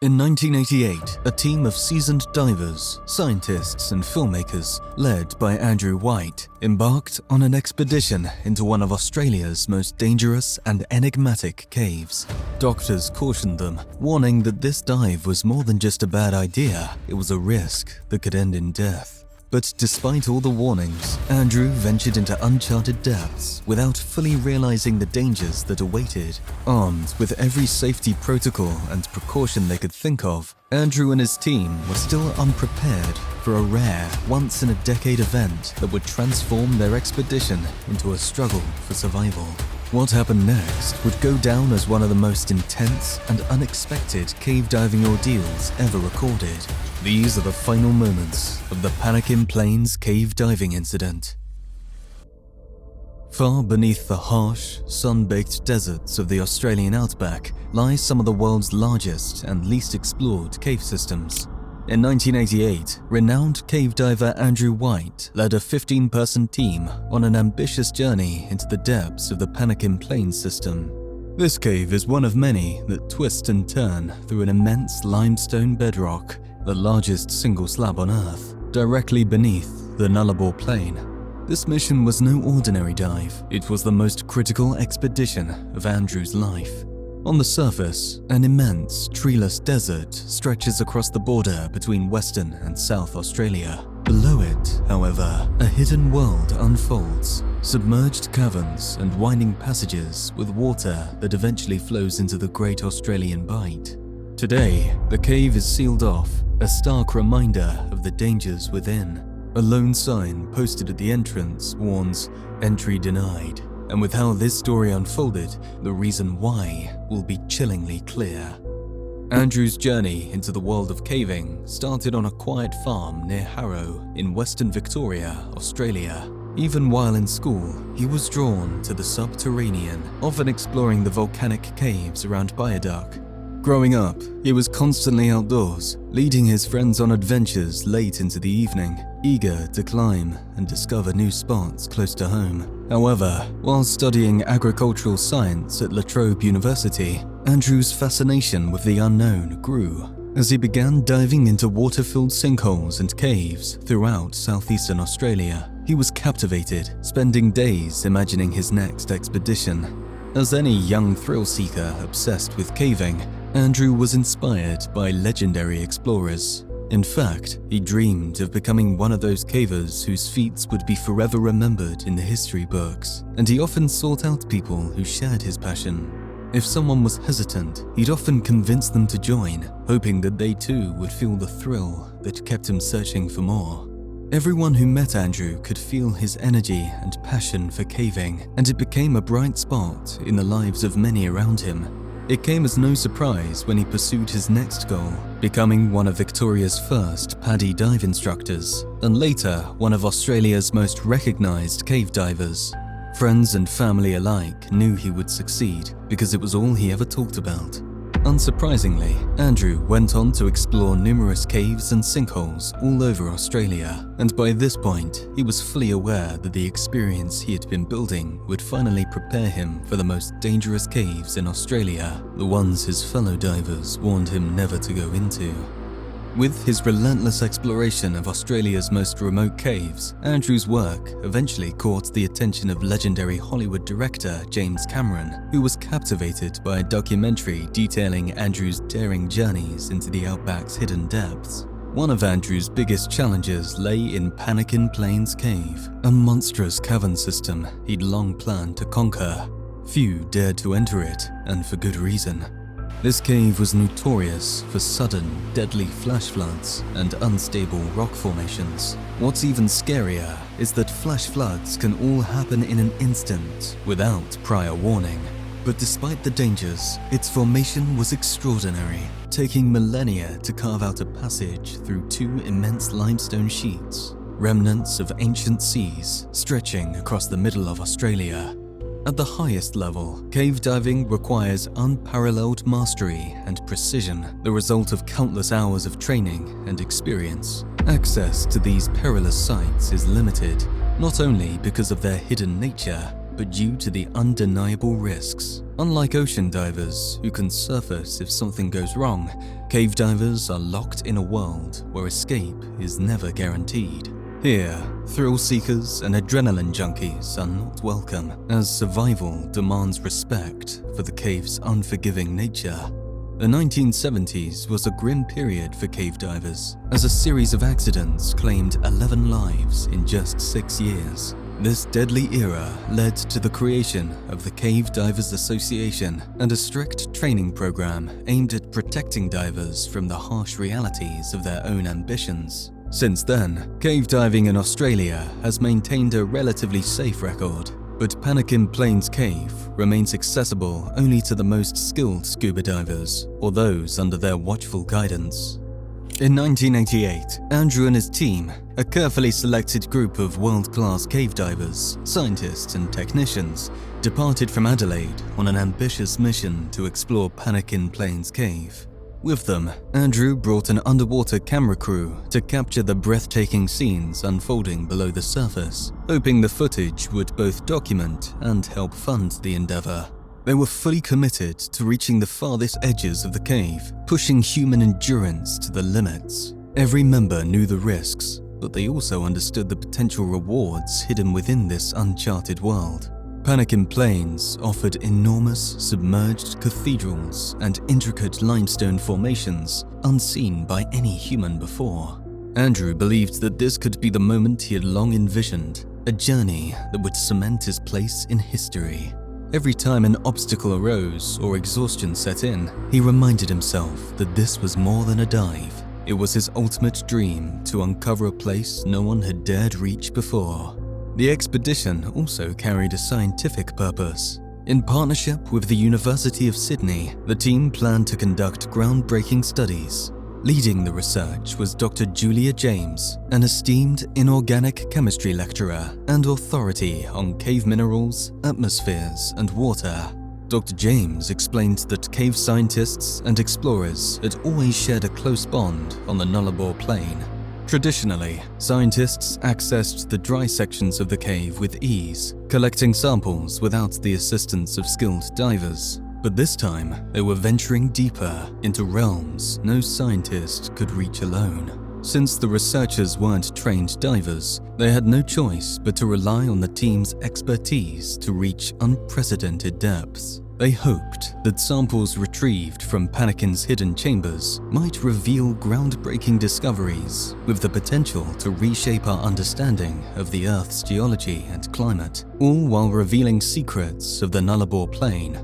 In 1988, a team of seasoned divers, scientists and filmmakers, led by Andrew Wight, embarked on an expedition into one of Australia's most dangerous and enigmatic caves. Doctors cautioned them, warning that this dive was more than just a bad idea, it was a risk that could end in death. But despite all the warnings, Andrew ventured into uncharted depths without fully realizing the dangers that awaited. Armed with every safety protocol and precaution they could think of, Andrew and his team were still unprepared for a rare, once-in-a-decade event that would transform their expedition into a struggle for survival. What happened next would go down as one of the most intense and unexpected cave diving ordeals ever recorded. These are the final moments of the Pannikin Plains cave diving incident. Far beneath the harsh, sun-baked deserts of the Australian outback lie some of the world's largest and least explored cave systems. In 1988, renowned cave diver Andrew Wight led a 15-person team on an ambitious journey into the depths of the Pannikin Plains system. This cave is one of many that twist and turn through an immense limestone bedrock, the largest single slab on Earth, directly beneath the Nullarbor Plain. This mission was no ordinary dive. It was the most critical expedition of Andrew's life. On the surface, an immense, treeless desert stretches across the border between Western and South Australia. Below it, however, a hidden world unfolds. Submerged caverns and winding passages with water that eventually flows into the Great Australian Bight. Today, the cave is sealed off, a stark reminder of the dangers within. A lone sign posted at the entrance warns, "Entry denied." And with how this story unfolded, the reason why will be chillingly clear. Andrew's journey into the world of caving started on a quiet farm near Harrow in Western Victoria, Australia. Even while in school, he was drawn to the subterranean, often exploring the volcanic caves around Viaduct. Growing up, he was constantly outdoors, leading his friends on adventures late into the evening, eager to climb and discover new spots close to home. However, while studying agricultural science at La Trobe University, Andrew's fascination with the unknown grew. As he began diving into water-filled sinkholes and caves throughout southeastern Australia, he was captivated, spending days imagining his next expedition. As any young thrill-seeker obsessed with caving, Andrew was inspired by legendary explorers. In fact, he dreamed of becoming one of those cavers whose feats would be forever remembered in the history books, and he often sought out people who shared his passion. If someone was hesitant, he'd often convince them to join, hoping that they too would feel the thrill that kept him searching for more. Everyone who met Andrew could feel his energy and passion for caving, and it became a bright spot in the lives of many around him. It came as no surprise when he pursued his next goal, becoming one of Victoria's first PADI dive instructors, and later one of Australia's most recognised cave divers. Friends and family alike knew he would succeed because it was all he ever talked about. Unsurprisingly, Andrew went on to explore numerous caves and sinkholes all over Australia, and by this point, he was fully aware that the experience he had been building would finally prepare him for the most dangerous caves in Australia, the ones his fellow divers warned him never to go into. With his relentless exploration of Australia's most remote caves, Andrew's work eventually caught the attention of legendary Hollywood director James Cameron, who was captivated by a documentary detailing Andrew's daring journeys into the outback's hidden depths. One of Andrew's biggest challenges lay in Pannikin Plains Cave, a monstrous cavern system he'd long planned to conquer. Few dared to enter it, and for good reason. This cave was notorious for sudden, deadly flash floods and unstable rock formations. What's even scarier is that flash floods can all happen in an instant without prior warning. But despite the dangers, its formation was extraordinary, taking millennia to carve out a passage through two immense limestone sheets, remnants of ancient seas stretching across the middle of Australia. At the highest level, cave diving requires unparalleled mastery and precision, the result of countless hours of training and experience. Access to these perilous sites is limited, not only because of their hidden nature, but due to the undeniable risks. Unlike ocean divers, who can surface if something goes wrong, cave divers are locked in a world where escape is never guaranteed. Here, thrill seekers and adrenaline junkies are not welcome, as survival demands respect for the cave's unforgiving nature. The 1970s was a grim period for cave divers, as a series of accidents claimed 11 lives in just 6 years. This deadly era led to the creation of the Cave Divers Association and a strict training program aimed at protecting divers from the harsh realities of their own ambitions. Since then, cave diving in Australia has maintained a relatively safe record, but Pannikin Plains Cave remains accessible only to the most skilled scuba divers or those under their watchful guidance. In 1988, Andrew and his team, a carefully selected group of world-class cave divers, scientists and technicians, departed from Adelaide on an ambitious mission to explore Pannikin Plains Cave. With them, Andrew brought an underwater camera crew to capture the breathtaking scenes unfolding below the surface, hoping the footage would both document and help fund the endeavor. They were fully committed to reaching the farthest edges of the cave, pushing human endurance to the limits. Every member knew the risks, but they also understood the potential rewards hidden within this uncharted world. Pannikin Plains offered enormous submerged cathedrals and intricate limestone formations unseen by any human before. Andrew believed that this could be the moment he had long envisioned, a journey that would cement his place in history. Every time an obstacle arose or exhaustion set in, he reminded himself that this was more than a dive. It was his ultimate dream to uncover a place no one had dared reach before. The expedition also carried a scientific purpose. In partnership with the University of Sydney, the team planned to conduct groundbreaking studies. Leading the research was Dr. Julia James, an esteemed inorganic chemistry lecturer and authority on cave minerals, atmospheres, and water. Dr. James explained that cave scientists and explorers had always shared a close bond on the Nullarbor Plain. Traditionally, scientists accessed the dry sections of the cave with ease, collecting samples without the assistance of skilled divers. But this time, they were venturing deeper into realms no scientist could reach alone. Since the researchers weren't trained divers, they had no choice but to rely on the team's expertise to reach unprecedented depths. They hoped that samples retrieved from Pannikin's hidden chambers might reveal groundbreaking discoveries with the potential to reshape our understanding of the Earth's geology and climate, all while revealing secrets of the Nullarbor Plain.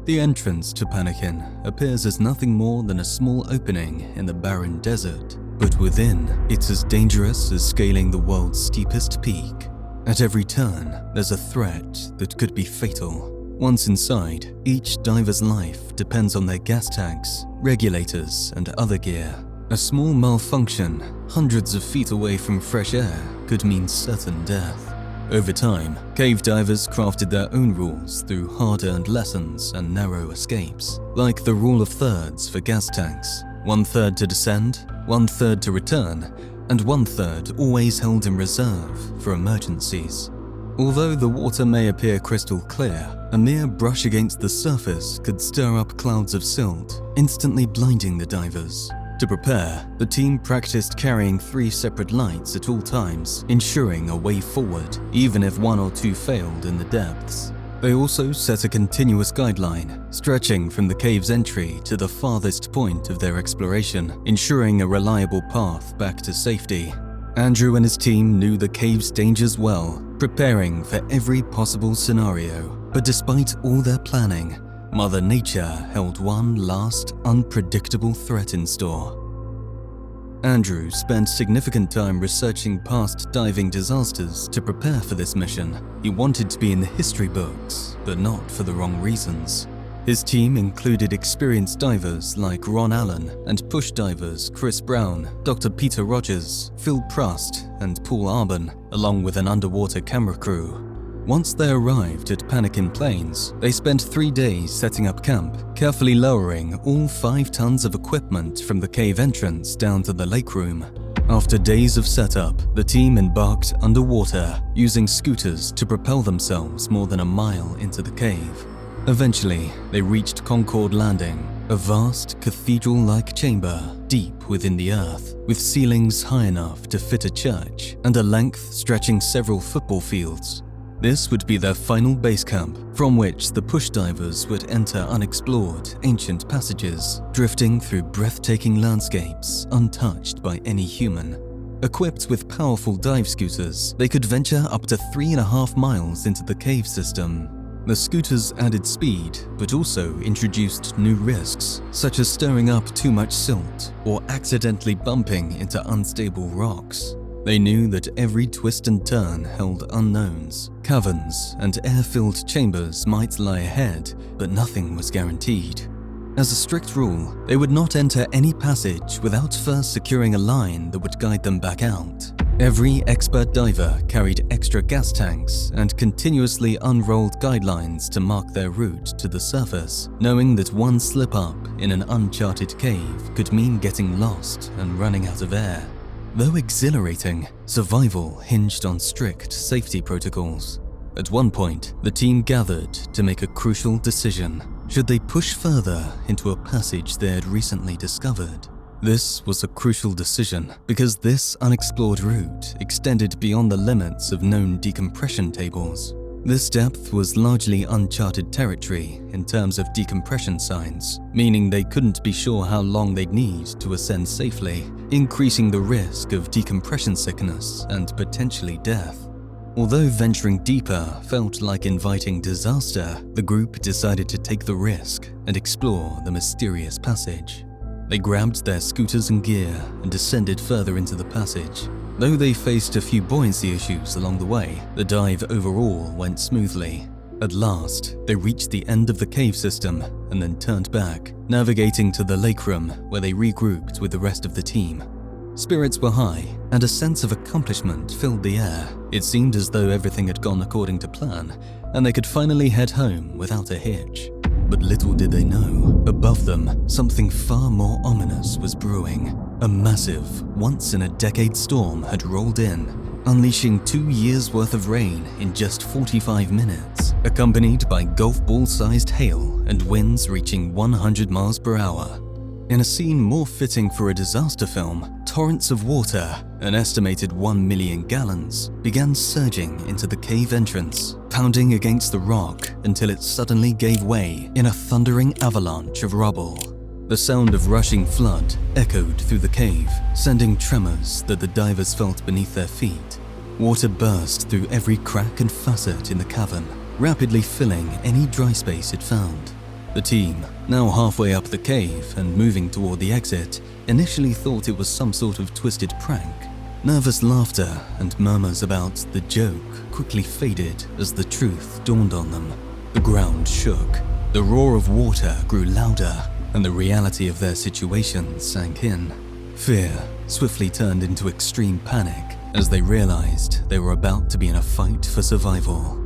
The entrance to Pannikin appears as nothing more than a small opening in the barren desert, but within, it's as dangerous as scaling the world's steepest peak. At every turn, there's a threat that could be fatal. Once inside, each diver's life depends on their gas tanks, regulators, and other gear. A small malfunction, hundreds of feet away from fresh air, could mean certain death. Over time, cave divers crafted their own rules through hard-earned lessons and narrow escapes, like the rule of thirds for gas tanks: 1/3 to descend, 1/3 to return, and 1/3 always held in reserve for emergencies. Although the water may appear crystal clear, a mere brush against the surface could stir up clouds of silt, instantly blinding the divers. To prepare, the team practiced carrying 3 separate lights at all times, ensuring a way forward, even if 1 or 2 failed in the depths. They also set a continuous guideline, stretching from the cave's entry to the farthest point of their exploration, ensuring a reliable path back to safety. Andrew and his team knew the cave's dangers well, preparing for every possible scenario. But despite all their planning, Mother Nature held one last, unpredictable threat in store. Andrew spent significant time researching past diving disasters to prepare for this mission. He wanted to be in the history books, but not for the wrong reasons. His team included experienced divers like Ron Allen and push divers Chris Brown, Dr. Peter Rogers, Phil Prust, and Paul Arbon, along with an underwater camera crew. Once they arrived at Pannikin Plains, they spent 3 days setting up camp, carefully lowering all 5 tons of equipment from the cave entrance down to the lake room. After days of setup, the team embarked underwater, using scooters to propel themselves more than a mile into the cave. Eventually, they reached Concord Landing, a vast cathedral-like chamber deep within the earth, with ceilings high enough to fit a church and a length stretching several football fields. This would be their final base camp, from which the push divers would enter unexplored, ancient passages, drifting through breathtaking landscapes untouched by any human. Equipped with powerful dive scooters, they could venture up to 3.5 miles into the cave system. The scooters added speed, but also introduced new risks, such as stirring up too much silt or accidentally bumping into unstable rocks. They knew that every twist and turn held unknowns. Caverns and air-filled chambers might lie ahead, but nothing was guaranteed. As a strict rule, they would not enter any passage without first securing a line that would guide them back out. Every expert diver carried extra gas tanks and continuously unrolled guidelines to mark their route to the surface, knowing that one slip-up in an uncharted cave could mean getting lost and running out of air. Though exhilarating, survival hinged on strict safety protocols. At one point, the team gathered to make a crucial decision. Should they push further into a passage they had recently discovered? This was a crucial decision because this unexplored route extended beyond the limits of known decompression tables. This depth was largely uncharted territory in terms of decompression signs, meaning they couldn't be sure how long they'd need to ascend safely, increasing the risk of decompression sickness and potentially death. Although venturing deeper felt like inviting disaster, the group decided to take the risk and explore the mysterious passage. They grabbed their scooters and gear and descended further into the passage. Though they faced a few buoyancy issues along the way, the dive overall went smoothly. At last, they reached the end of the cave system and then turned back, navigating to the lake room where they regrouped with the rest of the team. Spirits were high, and a sense of accomplishment filled the air. It seemed as though everything had gone according to plan, and they could finally head home without a hitch. But little did they know, above them, something far more ominous was brewing. A massive, once-in-a-decade storm had rolled in, unleashing 2 years' worth of rain in just 45 minutes, accompanied by golf ball-sized hail and winds reaching 100 miles per hour. In a scene more fitting for a disaster film, torrents of water, an estimated 1 million gallons, began surging into the cave entrance, pounding against the rock until it suddenly gave way in a thundering avalanche of rubble. The sound of rushing flood echoed through the cave, sending tremors that the divers felt beneath their feet. Water burst through every crack and facet in the cavern, rapidly filling any dry space it found. The team, now halfway up the cave and moving toward the exit, initially thought it was some sort of twisted prank. Nervous laughter and murmurs about the joke quickly faded as the truth dawned on them. The ground shook, the roar of water grew louder, and the reality of their situation sank in. Fear swiftly turned into extreme panic as they realized they were about to be in a fight for survival.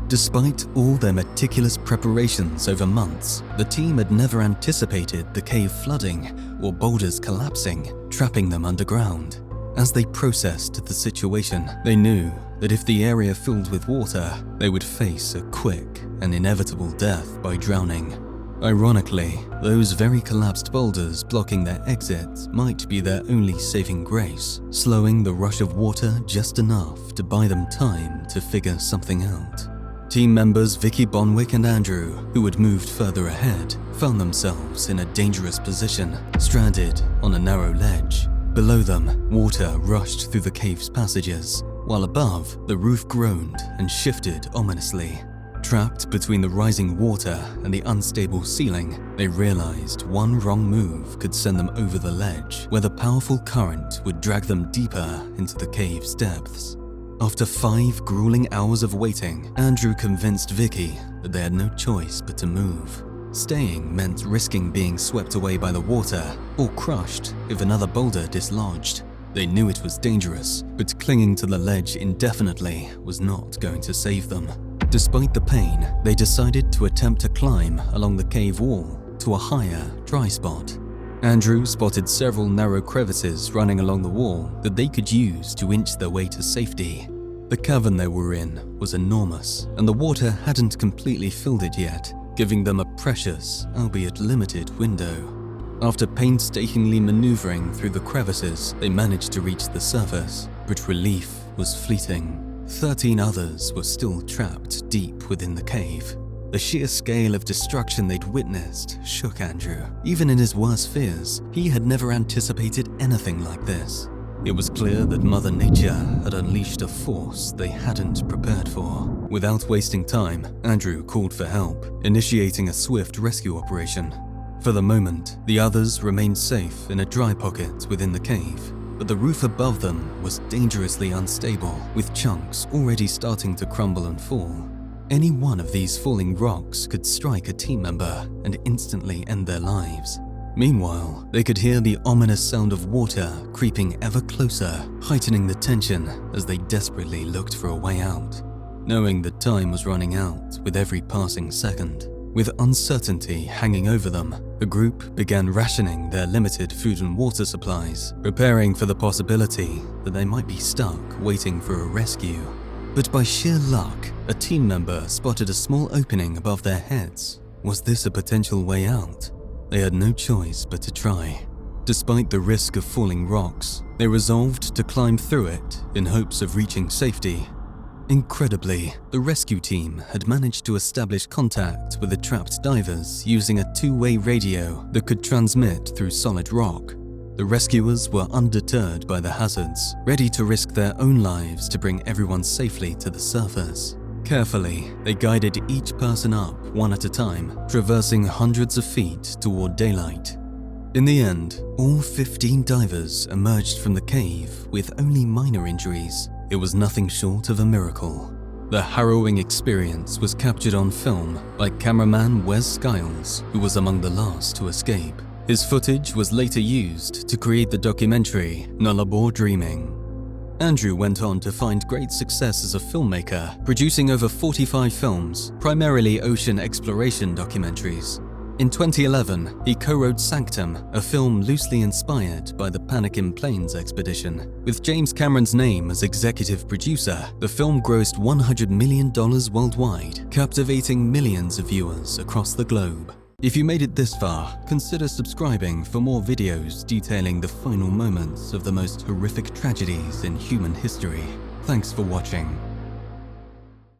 Despite all their meticulous preparations over months, the team had never anticipated the cave flooding or boulders collapsing, trapping them underground. As they processed the situation, they knew that if the area filled with water, they would face a quick and inevitable death by drowning. Ironically, those very collapsed boulders blocking their exit might be their only saving grace, slowing the rush of water just enough to buy them time to figure something out. Team members Vicky Bonwick and Andrew, who had moved further ahead, found themselves in a dangerous position, stranded on a narrow ledge. Below them, water rushed through the cave's passages, while above, the roof groaned and shifted ominously. Trapped between the rising water and the unstable ceiling, they realized one wrong move could send them over the ledge, where the powerful current would drag them deeper into the cave's depths. After 5 grueling hours of waiting, Andrew convinced Vicky that they had no choice but to move. Staying meant risking being swept away by the water or crushed if another boulder dislodged. They knew it was dangerous, but clinging to the ledge indefinitely was not going to save them. Despite the pain, they decided to attempt to climb along the cave wall to a higher, dry spot. Andrew spotted several narrow crevices running along the wall that they could use to inch their way to safety. The cavern they were in was enormous, and the water hadn't completely filled it yet, giving them a precious, albeit limited, window. After painstakingly maneuvering through the crevices, they managed to reach the surface, but relief was fleeting. 13 others were still trapped deep within the cave. The sheer scale of destruction they'd witnessed shook Andrew. Even in his worst fears, he had never anticipated anything like this. It was clear that Mother Nature had unleashed a force they hadn't prepared for. Without wasting time, Andrew called for help, initiating a swift rescue operation. For the moment, the others remained safe in a dry pocket within the cave, but the roof above them was dangerously unstable, with chunks already starting to crumble and fall. Any one of these falling rocks could strike a team member and instantly end their lives. Meanwhile, they could hear the ominous sound of water creeping ever closer, heightening the tension as they desperately looked for a way out. Knowing that time was running out with every passing second, with uncertainty hanging over them, the group began rationing their limited food and water supplies, preparing for the possibility that they might be stuck waiting for a rescue. But by sheer luck, a team member spotted a small opening above their heads. Was this a potential way out? They had no choice but to try. Despite the risk of falling rocks, they resolved to climb through it in hopes of reaching safety. Incredibly, the rescue team had managed to establish contact with the trapped divers using a two-way radio that could transmit through solid rock. The rescuers were undeterred by the hazards, ready to risk their own lives to bring everyone safely to the surface. Carefully, they guided each person up one at a time, traversing hundreds of feet toward daylight. In the end, all 15 divers emerged from the cave with only minor injuries. It was nothing short of a miracle. The harrowing experience was captured on film by cameraman Wes Skiles, who was among the last to escape. His footage was later used to create the documentary Nullarbor Dreaming. Andrew went on to find great success as a filmmaker, producing over 45 films, primarily ocean exploration documentaries. In 2011, he co-wrote Sanctum, a film loosely inspired by the Pannikin Plains expedition. With James Cameron's name as executive producer, the film grossed $100 million worldwide, captivating millions of viewers across the globe. If you made it this far, consider subscribing for more videos detailing the final moments of the most horrific tragedies in human history. Thanks for watching.